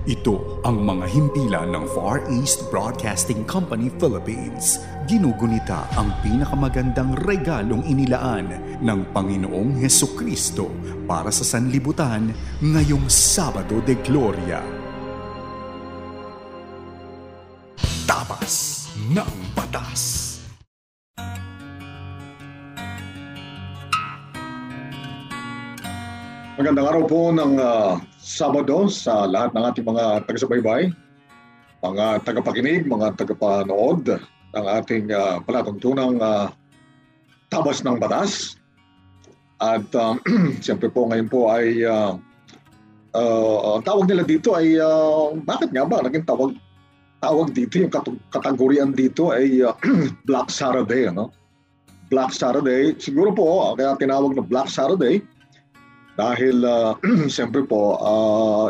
Ito ang mga himpilan ng Far East Broadcasting Company Philippines. Ginugunita ang pinakamagandang regalong inilaan ng Panginoong Hesukristo para sa sanlibutan ngayong Sabado de Gloria. Tapas ng Batas. Magandang araw po ng Sabado sa lahat ng ating mga taga-subaybay, mga tagapakinig, mga tagapanood ng ating palatuntunang Tabas ng Batas. At siyempre po ngayon po ay ang tawag nila dito ay bakit nga ba naging tawag dito, yung kategoryan dito ay Black Saturday, ano? Black Saturday, siguro po kaya tinawag na Black Saturday dahil siyempre po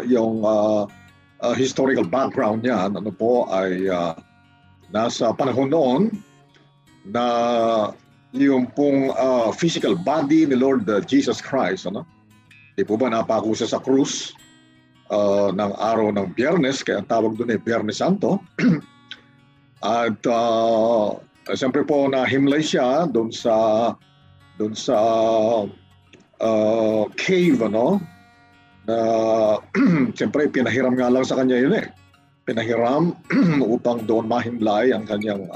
yung historical background niya ano po ay nasa panahon noon na yung pong physical body ni Lord Jesus Christ, ano? Di po ba napako siya sa krus ng araw ng Biyernes, kaya ang tawag doon ay Biyernes Santo. At siyempre po nahimlay siya doon sa cave, ano, na siyempre pinahiram nga lang sa kanya yun pinahiram upang doon mahimlay ang kanyang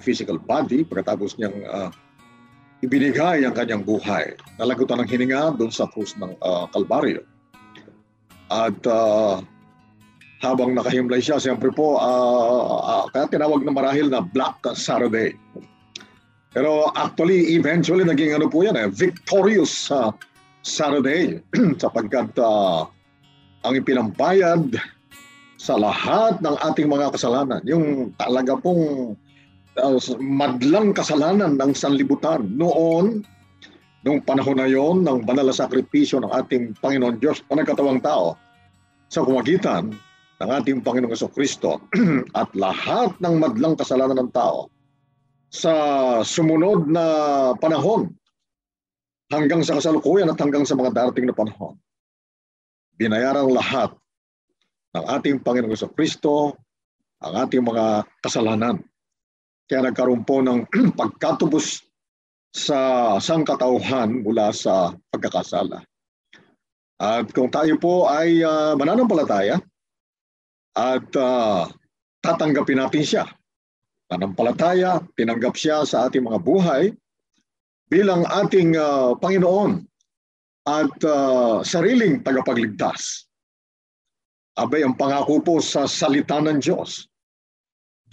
physical body pagkatapos niyang ibinigay ang kanyang buhay. Nalagutan ng hininga doon sa krus ng Kalbaryo. At habang nakahimlay siya, siyempre po kaya tinawag na marahil na Black Saturday. Pero actually, eventually, naging ano po yan, victorious Saturday sapagkat ang ipinambayad sa lahat ng ating mga kasalanan, yung talaga pong madlang kasalanan ng sanlibutan noon, nung panahon na yon, ng banal na sakripisyo ng ating Panginoon Diyos na nagkatawang tao sa kumagitan ng ating Panginoong Hesukristo at lahat ng madlang kasalanan ng tao sa sumunod na panahon hanggang sa kasalukuyan at hanggang sa mga darating na panahon. Binayaran lahat ng ating Panginoong Hesukristo ang ating mga kasalanan. Kaya nagkaroon po ng pagkatubos sa sangkatauhan mula sa pagkakasala. At kung tayo po ay mananampalataya at tatanggapin natin siya, pananampalataya, tinanggap siya sa ating mga buhay bilang ating Panginoon at sariling tagapagligtas. Abay, ang pangako po sa salita ng Diyos.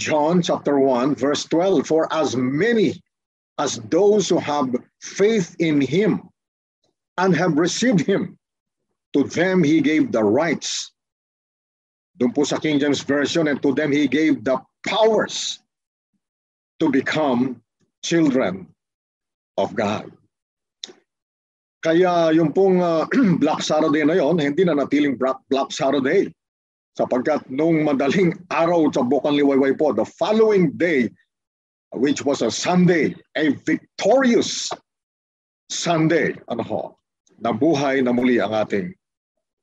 John chapter 1 verse 12, for as many as those who have faith in Him and have received Him, to them He gave the rights. Doon po sa King James Version, and to them He gave the powers to become children of God. Kaya yung pong Black Saturday na yon, hindi na natiling Black Saturday sapagkat nung madaling araw sa Bukang Liwayway po, the following day, which was a Sunday, a victorious Sunday, nabuhay na muli ang ating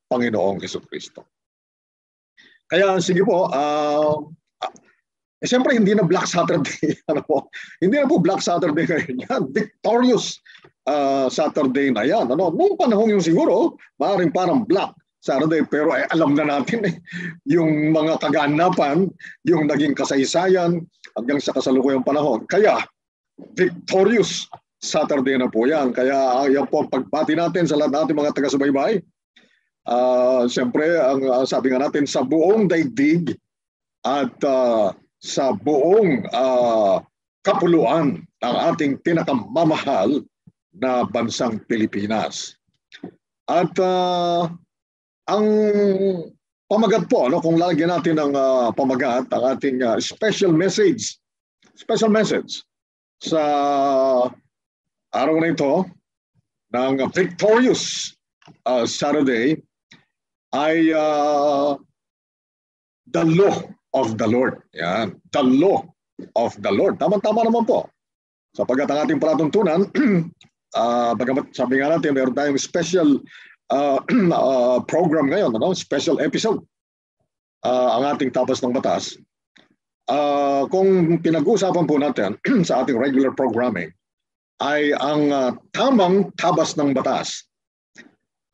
Panginoong Hesukristo. Kaya sige po, siyempre hindi na Black Saturday, hindi na po Black Saturday ngayon yan, victorious Saturday na yan. Noong panahon yung siguro, maaaring parang Black Saturday, pero alam na natin yung mga kaganapan, yung naging kasaysayan hanggang sa kasalukuyang panahon. Kaya victorious Saturday na po yan. Kaya yan po ang pagbati natin sa lahat natin mga taga-subaybay. Siyempre, ang sabi nga natin, sa buong daigdig at sa buong kapuluan ng ating pinakamamahal na bansang Pilipinas. At ang pamagat po, kung lalagyan natin ng pamagat, ang ating special message sa araw na ito ng victorious Saturday ay the law of the Lord. Yan, the law of the Lord. Tama-tama naman po. Sapagkat ang ating palatuntunan, bagamat sabi nga natin, meron tayong special program ngayon, special episode, ang ating Tabas ng Batas. Kung pinag-uusapan po natin sa ating regular programming ay ang tamang tabas ng batas.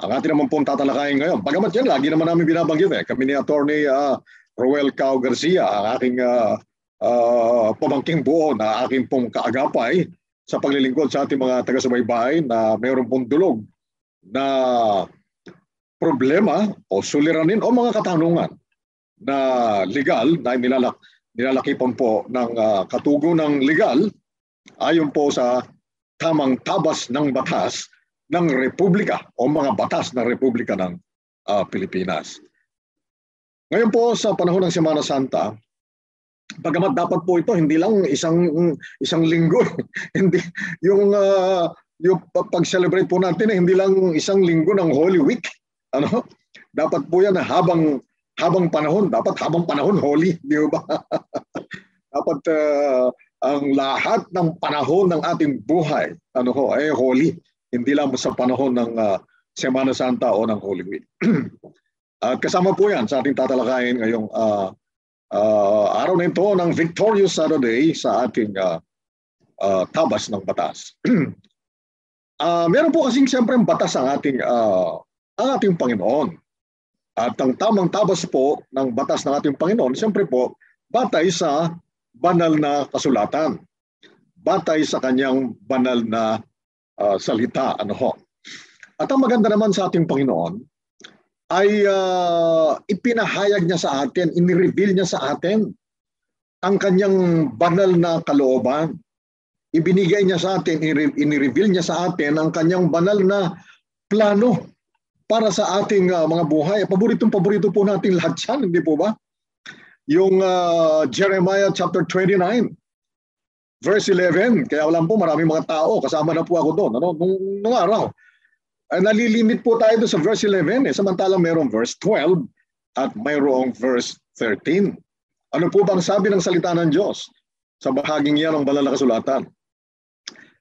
Ang ating naman pong tatalakayin ngayon. Bagamat yan, lagi naman namin binabanggit kami ni Attorney Roel Cao Garcia, ang aking pamangking buo na aking pong kaagapay sa paglilingkod sa ating mga taga-subaybay na mayroon pong dulog na problema o suliranin o mga katanungan na legal na nilalakipan po ng katugunang legal ayon po sa tamang tabas ng batas ng Republika o mga batas ng Republika ng Pilipinas. Ngayon po sa panahon ng Semana Santa, bagamat dapat po ito hindi lang isang linggo, hindi yung pag-celebrate po natin hindi lang isang linggo ng Holy Week, dapat po yan habang panahon, dapat habang panahon holy, di ba? Dapat ang lahat ng panahon ng ating buhay ay holy, hindi lang sa panahon ng Semana Santa o ng Holy Week. At kasama po yan sa ating tatalakayin ngayong araw na ito ng Victorious Saturday sa ating tabas ng batas. Meron po kasing siyempre batas ang ating Panginoon. At ang tamang tabas po ng batas ng ating Panginoon, siyempre po, batay sa banal na kasulatan. Batay sa kanyang banal na salita. At ang maganda naman sa ating Panginoon ay ipinahayag niya sa atin, inireveal niya sa atin ang kanyang banal na kalooban. Ibinigay niya sa atin, inireveal niya sa atin ang kanyang banal na plano para sa ating mga buhay. Paborito po natin lahat yan, hindi po ba? Yung Jeremiah chapter 29, verse 11. Kaya alam po, maraming mga tao, kasama na po ako doon. Nung araw. Nalilimit po tayo doon sa verse 11. Samantalang mayroong verse 12 at mayroong verse 13. Ano po bang sabi ng salita ng Diyos sa bahaging yan ng banal na kasulatan?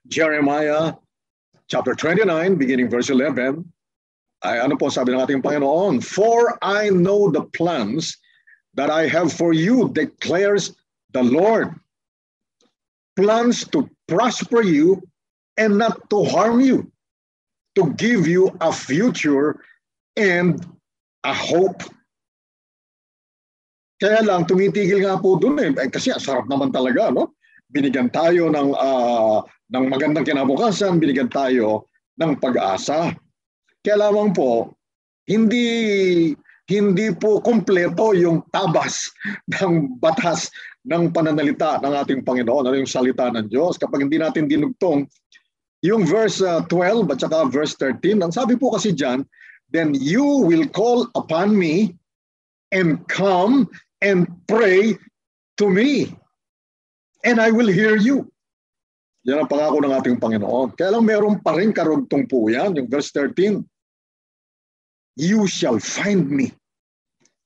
Jeremiah chapter 29, beginning verse 11, ay ano po sabi ng ating Panginoon? For I know the plans that I have for you, declares the Lord. Plans to prosper you and not to harm you, to give you a future and a hope. Kaya lang, tumitigil nga po dun kasi sarap naman talaga, Binigyan tayo ng magandang kinabukasan, binigyan tayo ng pag-asa. Kaya lamang po, hindi po kumpleto yung tabas ng batas ng pananalita ng ating Panginoon, yung salita ng Diyos. Kapag hindi natin dinugtong yung verse 12 at saka verse 13, ang sabi po kasi dyan, then you will call upon me and come and pray to me, and I will hear you. Yan ang pangako ng ating Panginoon. Kaya lang meron pa rin karugtong po yan, yung verse 13. You shall find me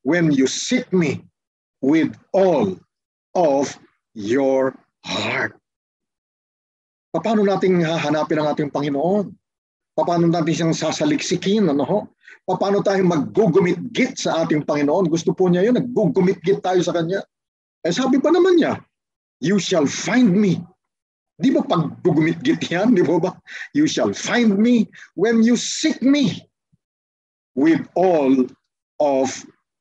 when you seek me with all of your heart. Paano natin hahanapin ang ating Panginoon? Paano natin siyang sasaliksikin? Paano tayo maggugumit-git sa ating Panginoon? Gusto po niya yun, naggugumit-git tayo sa Kanya. Sabi pa naman niya, you shall find me. Di ba paggugumit-git yan? Di ba? You shall find me when you seek me with all of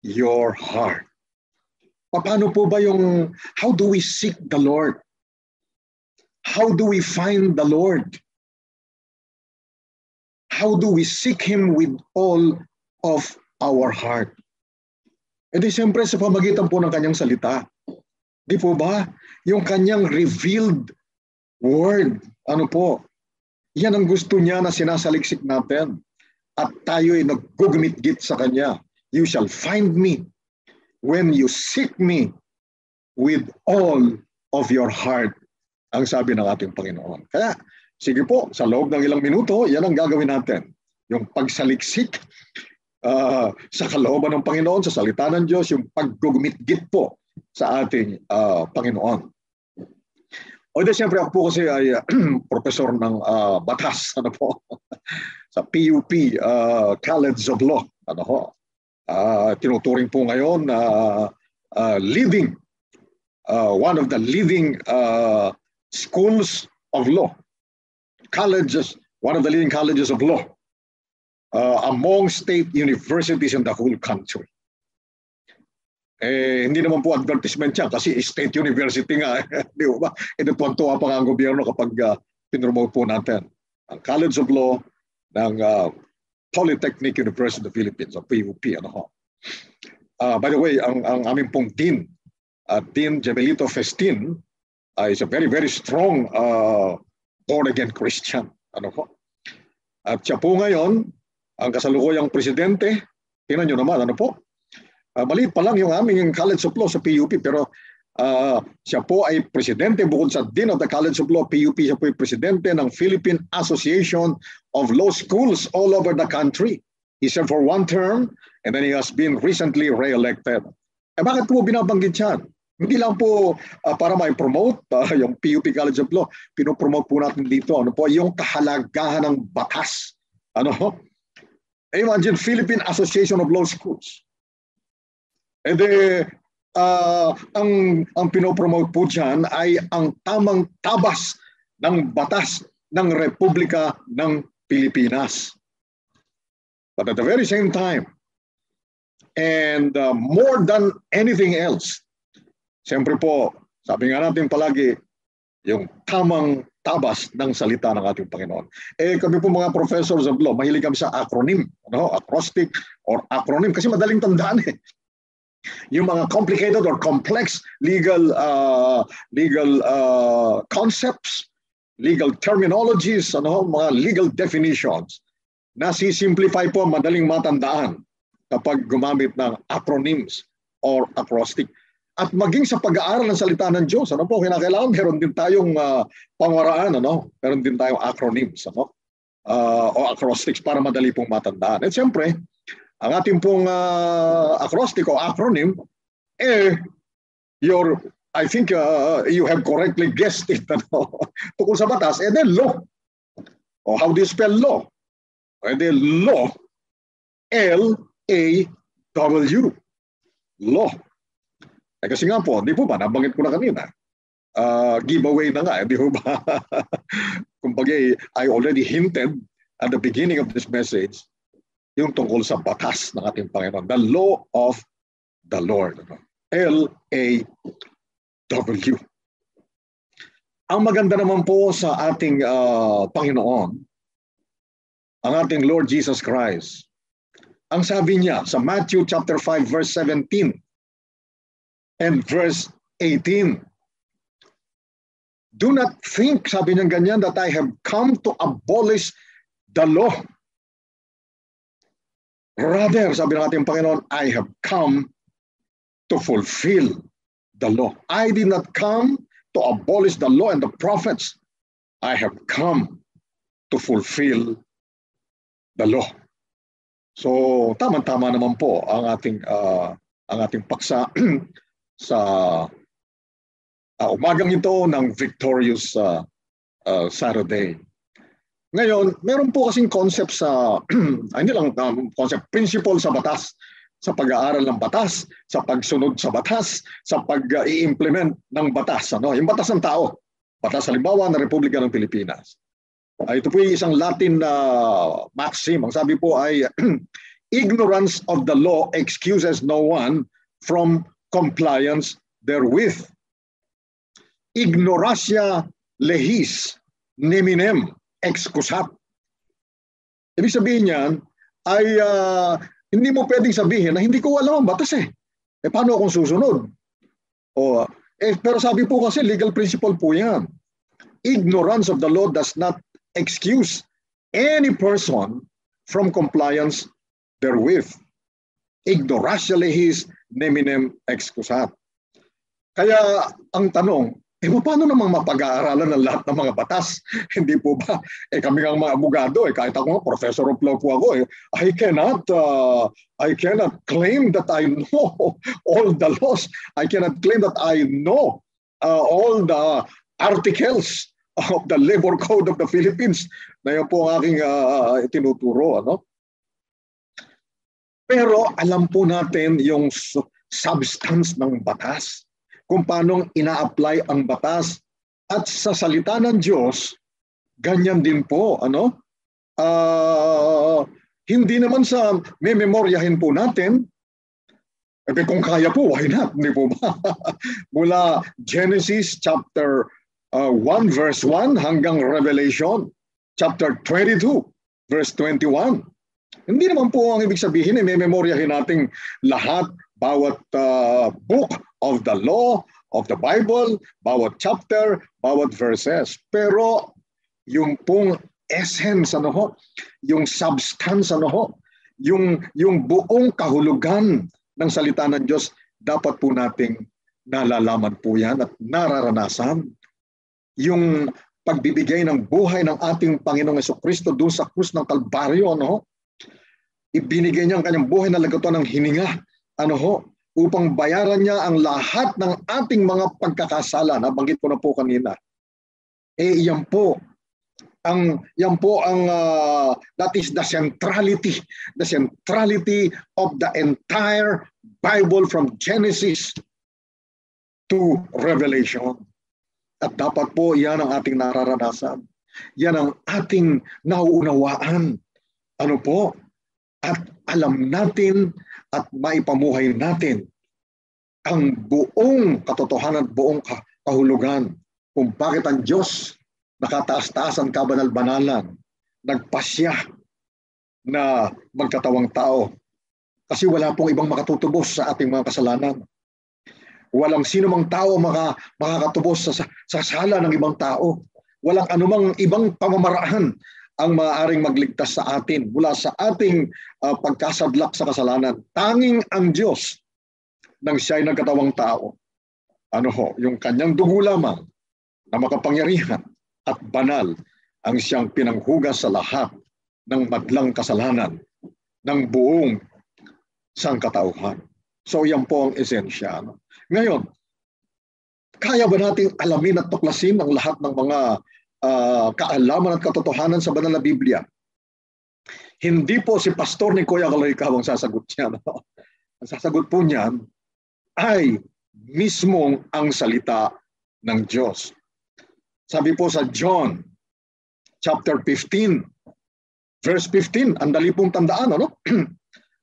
your heart. Paano po ba how do we seek the Lord? How do we find the Lord? How do we seek Him with all of our heart? Di siyempre sa pamagitan po ng kanyang salita. Di po ba? Yung kanyang revealed word. Yan ang gusto niya na sinasaliksik natin. At tayo ay naggugumit-git sa Kanya. You shall find me when you seek me with all of your heart, ang sabi ng ating Panginoon. Kaya, sige po, sa loob ng ilang minuto, yan ang gagawin natin. Yung pagsaliksik sa kalooban ng Panginoon, sa salita ng Diyos, yung paggugumit-git po sa ating Panginoon. O di siyempre ako po kasi ay professor ng batas, ano po, sa PUP, College of Law. Ano ho? Tinuturing po ngayon leading, one of the leading schools of law, colleges, one of the leading colleges of law among state universities in the whole country. Hindi naman po advertisement yan kasi state university nga. Di ba? Tuwan-tuwa pa nga ang gobyerno kapag pinromote po natin ang College of Law ng Polytechnic University of the Philippines, o PUP. Ano ho? By the way, ang aming pong Dean, Dean Gemelito Festin, is a very, very strong born-again Christian. Ano ho? At siya po ngayon, ang kasalukuyang presidente, tingnan nyo naman, ano po? Maliit pa lang yung aming College of Law sa PUP, pero siya po ay presidente, bukod sa Dean of the College of Law, PUP, siya po ay presidente ng Philippine Association of Law Schools all over the country. He served for one term and then he has been recently re-elected. Bakit po binabanggit yan? Hindi lang po para ma-promote yung PUP College of Law, pinopromote po natin dito, ano po, yung kahalagahan ng batas. Ano? Imagine Philippine Association of Law Schools. Ang pinopromote po dyan ay ang tamang tabas ng batas ng Republika ng Pilipinas. But at the very same time, and more than anything else, siyempre po, sabi nga natin palagi, yung tamang tabas ng salita ng ating Panginoon. Kami po mga professors of law, mahilig kami sa acronym, acrostic or acronym, kasi madaling tandaan eh. Yung mga complicated or complex legal concepts, legal terminologies, mga legal definitions, nasi-simplify po, madaling matandaan kapag gumamit ng acronyms or acrostic. At maging sa pag-aaral ng salita ng Diyos, kinakailangan meron din tayong pangwaraan, meron din tayong acronyms, o acrostics para madali pong matandaan. At siyempre, ang ating pong acrostic o acronym, I think you have correctly guessed it. Tungkol sa batas, then law. O how do you spell law? Then law, L-A-W. Law. Kasi nga po, di po ba, nabanggit ko na kanina, giveaway na nga, di po ba? Kumbaga, I already hinted at the beginning of this message, yung tungkol sa batas ng ating Panginoon. The law of the Lord. L-A-W. Ang maganda naman po sa ating Panginoon, ang ating Lord Jesus Christ, ang sabi niya sa Matthew chapter 5 verse 17 and verse 18, do not think, sabi niya ganyan, that I have come to abolish the law. Rather, sabi ng ating Panginoon, I have come to fulfill the law. I did not come to abolish the law and the prophets. I have come to fulfill the law. So, tama-tama naman po ang ating paksa sa umagang ito ng Victorious Saturday. Ngayon, meron po kasing concept sa, hindi lang concept, principle sa batas, sa pag-aaral ng batas, sa pagsunod sa batas, sa pag-i-implement ng batas. Yung batas ng tao, batas halimbawa ng Republika ng Pilipinas. Ito po yung isang Latin maxim. Ang sabi po ay, ignorance of the law excuses no one from compliance therewith. Ignoratia lehis neminem excusat. Ibig sabihin niyan ay hindi mo pwedeng sabihin na hindi ko alam ang batas eh. Paano akong susunod? Pero sabi po kasi legal principle po yan. Ignorance of the law does not excuse any person from compliance therewith. Ignoratia lehis neminem excusat. Kaya ang tanong, paano namang mapag-aaralan ng lahat ng mga batas? Hindi po ba? Kami ng mga abogado, kahit ako, professor of law po ako, I cannot claim that I know all the laws. I cannot claim that I know all the articles of the Labor Code of the Philippines na yan po ang aking itinuturo. Ano? Pero alam po natin yung substance ng batas, kung paano ina-apply ang batas. At sa salita ng Diyos, ganyan din po. Ano? Hindi naman sa mememoryahin po natin, kung kaya po, why not? Hindi po ba? Mula Genesis chapter 1 verse 1 hanggang Revelation chapter 22 verse 21. Hindi naman po ang ibig sabihin, mememoryahin natin lahat, bawat book of the law, of the Bible, bawat chapter, bawat verses. Pero yung pong essence, ano ho, yung substance, ano ho, yung buong kahulugan ng salita ng Diyos, dapat po nating nalalaman po yan at nararanasan. Yung pagbibigay ng buhay ng ating Panginoong Jesucristo doon sa krus ng Kalbaryo, ano ho, ibinigay niya ang kanyang buhay na lagatuan ng hininga, ano ho, upang bayaran niya ang lahat ng ating mga pagkakasala. Nabanggit ko na po kanina. Yan po ang that is the centrality of the entire Bible from Genesis to Revelation. At dapat po yan ang ating nararanasan. Yan ang ating nauunawaan. Ano po? At alam natin at maipamuhay natin ang buong katotohanan at buong kahulugan kung bakit ang Diyos nakataas-taas ang kabanal-banalan, nagpasya na magkatawang tao. Kasi wala pong ibang makatutubos sa ating mga kasalanan. Walang sino mang tao makakatubos sa sala ng ibang tao. Walang anumang ibang pamamaraan ang maaaring magligtas sa atin mula sa ating pagkasadlak sa kasalanan. Tanging ang Diyos nang siya'y nagkatawang tao. Ano ho, yung kanyang dugo lamang na makapangyarihan at banal ang siyang pinanghugas sa lahat ng madlang kasalanan ng buong sangkatauhan. So yan po ang esensya. No? Ngayon, kaya ba nating alamin at tuklasin ang lahat ng mga kaalaman at katotohanan sa banal na Biblia? Hindi po si Pastor ni Kuya Kaloy-Ikaw ang sasagot niya. No? Ang sasagot po niyan ay mismong ang salita ng Diyos. Sabi po sa John chapter 15, verse 15, ang dali pong tandaan, ano?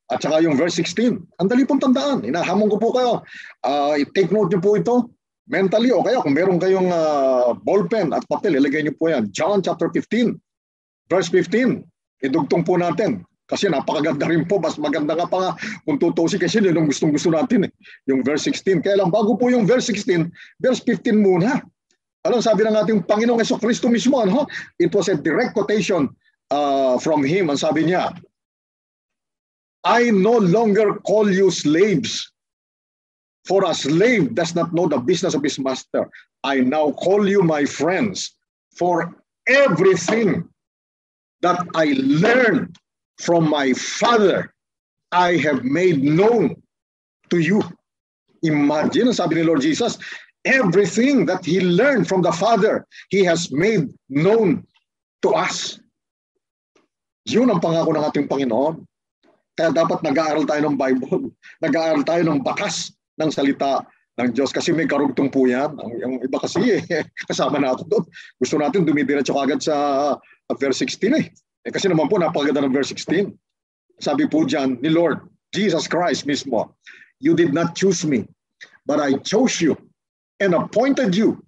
At saka yung verse 16, ang dali pong tandaan. Hinahamon ko po kayo. I-take note niyo po ito mentally o kaya kung meron kayong ballpen at papel, ilagay niyo po yan. John chapter 15, verse 15. Idugtong po natin. Kasi napakaganda rin po. Mas maganda nga pa nga kung tutusin kasi yun yung gustong-gusto natin. Yung verse 16. Kaya lang bago po yung verse 16, verse 15 muna. Ano sabi ng ating Panginoong Jesucristo mismo? Ano? It was a direct quotation from him. Ang sabi niya, I no longer call you slaves, for a slave does not know the business of his master. I now call you my friends, for everything that I learned from my Father, I have made known to you. Imagine, sabi ni Lord Jesus, everything that He learned from the Father, He has made known to us. Yun ang pangako ng ating Panginoon. Kaya dapat nag-aaral tayo ng Bible. Nag-aaral tayo ng bakas ng salita ng Diyos. Kasi may karugtong po yan. Yung iba kasi kasama na ako doon. Gusto natin dumidiretso agad sa verse 16 kasi naman po napakaganda ng verse 16. Sabi po dyan ni Lord Jesus Christ mismo, you did not choose me, but I chose you and appointed you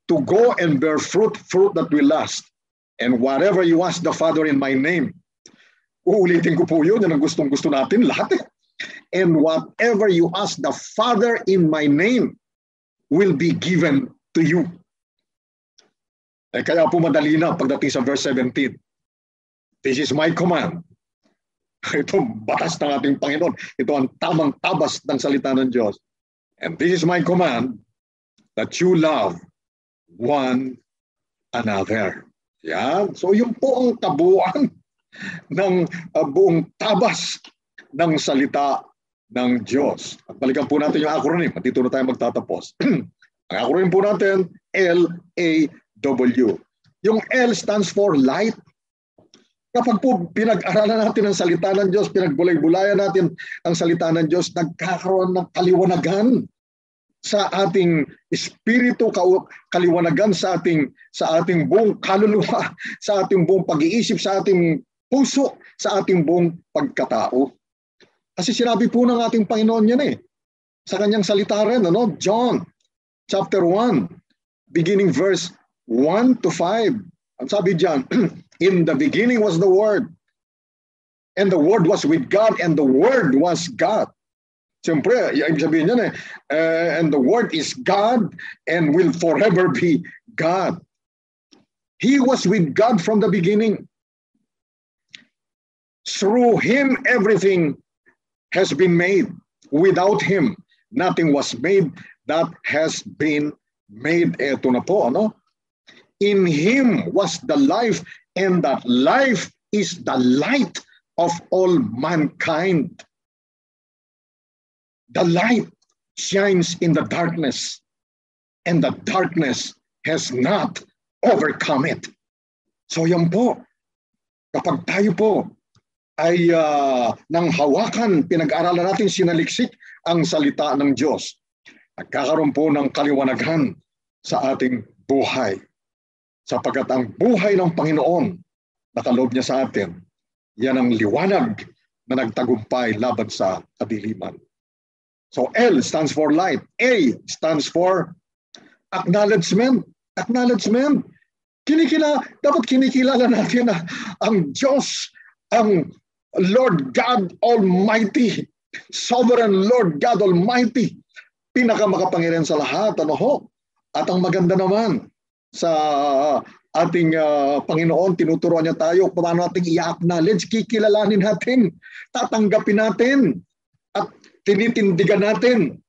to go and bear fruit that will last. And whatever you ask the Father in my name, uulitin ko po yun, yan ang gustong-gusto natin lahat. And whatever you ask the Father in my name will be given to you. Kaya po madali na pagdating sa verse 17. This is my command. Ito batas ng ating Panginoon. Ito ang tamang tabas ng salita ng Diyos. And this is my command, that you love one another. Yan. So yun po ang kabuuan ng buong tabas ng salita ng Diyos. At balikan po natin yung acronym. At dito na tayo magtatapos. Ang acronym po natin, L-A-W. Yung L stands for light. Kapag po pinag-aralan natin ang salita ng Diyos, pinagbulay-bulayan natin ang salita ng Diyos, nagkakaroon ng kaliwanagan sa ating espiritu, kaliwanagan sa ating buong kaluluwa, sa ating buong pag-iisip, sa ating puso, sa ating buong pagkatao. Kasi sinabi po ng ating Panginoon yan sa kanyang salita rin, John chapter 1, beginning verse 1 to 5. Ang sabi diyan, in the beginning was the Word, and the Word was with God, and the Word was God. Siyempre, ibig sabihin niyan and the Word is God and will forever be God. He was with God from the beginning. Through Him, everything has been made. Without Him, nothing was made that has been made. Eto na po, In Him was the life, and that life is the light of all mankind. The light shines in the darkness, and the darkness has not overcome it. So yan po, kapag tayo po ay nang hawakan, pinag-aralan natin, sinaliksik ang salita ng Diyos, nagkakaroon po ng kaliwanagan sa ating buhay. Sapagkat ang buhay ng Panginoon, nakaloob niya sa atin, yan ang liwanag na nagtagumpay laban sa kadiliman. So L stands for light. A stands for acknowledgement. Acknowledgement. Dapat kinikilala natin na ang Diyos, ang Lord God Almighty, Sovereign Lord God Almighty, pinakamakapangyarihan sa lahat. At ang maganda naman, sa ating Panginoon, tinuturuan niya tayo paano natin i-acknowledge, kikilalanin natin, tatanggapin natin, at tinitindigan natin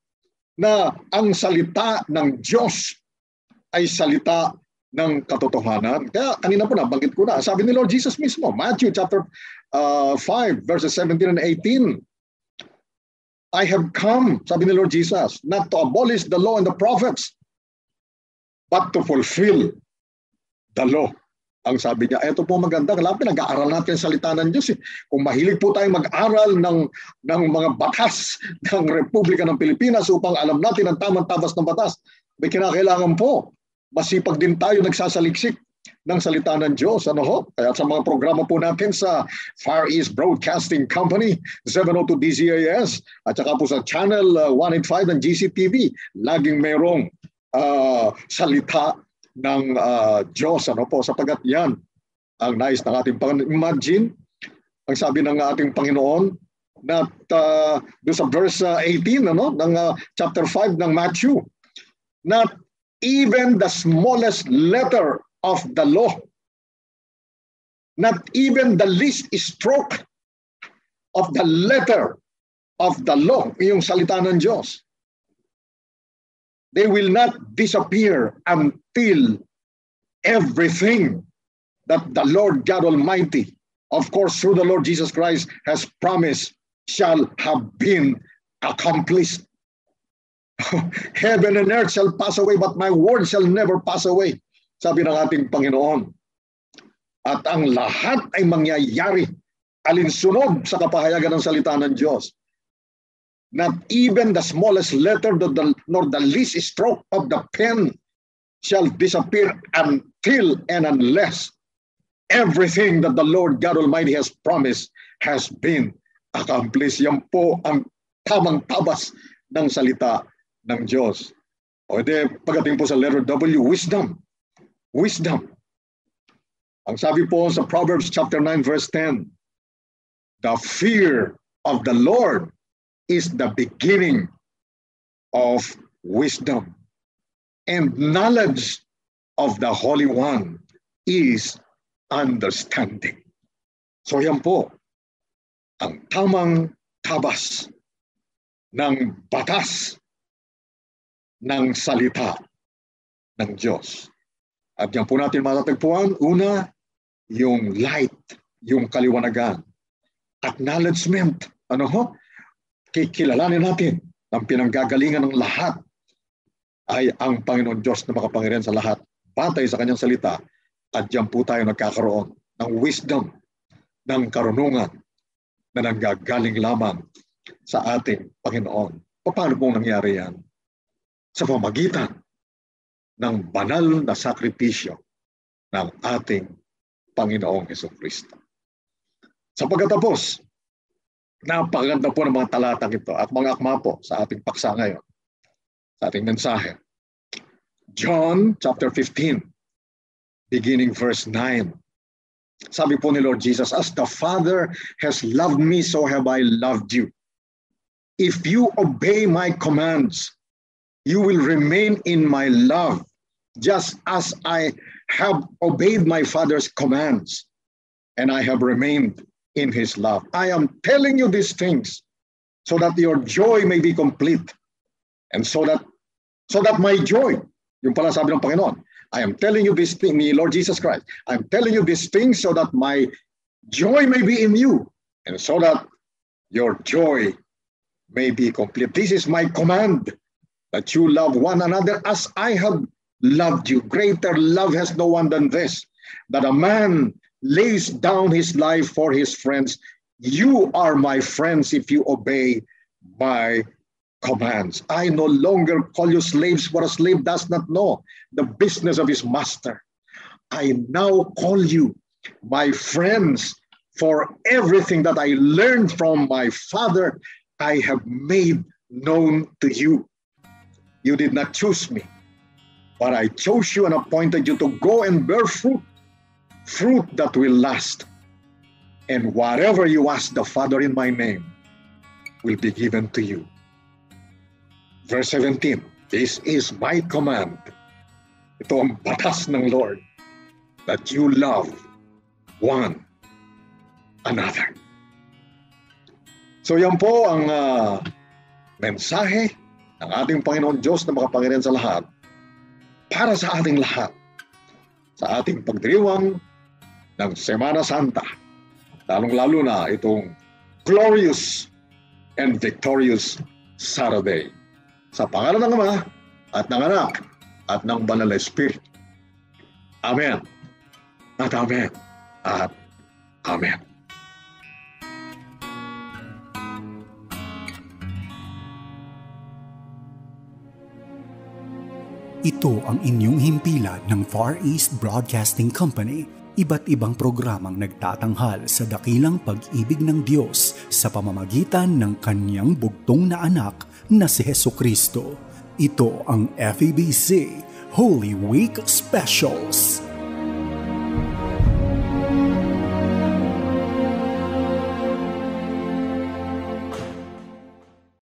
na ang salita ng Diyos ay salita ng katotohanan. Kaya kanina po nabanggit ko na, sabi ni Lord Jesus mismo, Matthew chapter 5 verses 17 and 18, I have come, sabi ni Lord Jesus, not to abolish the law and the prophets, but to fulfill the law. Ang sabi niya, eto po maganda, pinag-aaral natin ang salita ng Diyos. Kung mahilig po tayong mag-aral ng mga batas ng Republika ng Pilipinas upang alam natin ang tamang tabas ng batas, may kinakailangan po, masipag din tayo nagsasaliksik ng salita ng Diyos. Kaya sa mga programa po natin sa Far East Broadcasting Company, 702 DZAS, at saka po sa Channel 185 ng GCTV, laging mayroong salita ng Diyos, sapagkat yan ang nais ng ating Panginoon. Imagine, ang sabi ng ating Panginoon, na doon sa verse 18 ng chapter 5 ng Matthew, not even the smallest letter of the law, not even the least stroke of the letter of the law, yung salita ng Diyos, they will not disappear until everything that the Lord God Almighty, of course through the Lord Jesus Christ, has promised shall have been accomplished. Heaven and earth shall pass away, but my word shall never pass away, sabi ng ating Panginoon. At ang lahat ay mangyayari alinsunod sa kapahayagan ng salita ng Diyos. Not even the smallest letter nor the least stroke of the pen shall disappear until and unless everything that the Lord God Almighty has promised has been accomplished. Yan po ang tamang tabas ng salita ng Diyos. Pagdating po sa letter W, wisdom. Wisdom. Ang sabi po sa Proverbs chapter 9 verse 10, the fear of the Lord is the beginning of wisdom, and knowledge of the Holy One is understanding. So yan po, ang tamang tabas ng batas ng salita ng Diyos. At yan po natin matatagpuan, una, yung light, yung kaliwanagan. Acknowledgement, kikilalanin natin ang pinanggagalingan ng lahat ay ang Panginoon Diyos na makapangyarihan sa lahat, batay sa kanyang salita, at diyan po tayo nagkakaroon ng wisdom, ng karunungan na nanggagaling lamang sa ating Panginoon. Paano pong nangyari yan? Sa pamagitan ng banal na sakripisyo ng ating Panginoong Hesukristo. Sa pagkatapos, napakaganda po ng mga talatang ito at mga akma po sa ating paksa ngayon, sa ating mensahe. John chapter 15, beginning verse 9. Sabi po ni Lord Jesus, "As the Father has loved me, so have I loved you. If you obey my commands, you will remain in my love, just as I have obeyed my Father's commands, and I have remained in his love. I am telling you these things so that your joy may be complete, and so that my joy," yung pala sabi ng Panginoon, "I am telling you this thing," ni Lord Jesus Christ, "I am telling you these things so that my joy may be in you, and so that your joy may be complete. This is my command, that you love one another as I have loved you. Greater love has no one than this, that a man lays down his life for his friends. You are my friends if you obey my commands. I no longer call you slaves, for a slave does not know the business of his master. I now call you my friends, for everything that I learned from my Father I have made known to you. You did not choose me, but I chose you and appointed you to go and bear fruit, fruit that will last. And whatever you ask the Father in my name will be given to you." Verse 17, "This is my command." Ito ang batas ng Lord, that you love one another. So yan po ang mensahe ng ating Panginoon Diyos na makapangyarihan sa lahat para sa ating lahat sa ating pagdiriwang ng Semana Santa, lalong-lalo na itong glorious and victorious Saturday. Sa pangalan ng Ama at ng Anak at ng Banal na Espiritu. Amen at amen at amen. Ito ang inyong himpilan ng Far East Broadcasting Company. Iba't ibang programang nagtatanghal sa dakilang pag-ibig ng Diyos sa pamamagitan ng Kanyang bugtong na anak na si Hesukristo. Ito ang FEBC Holy Week Specials.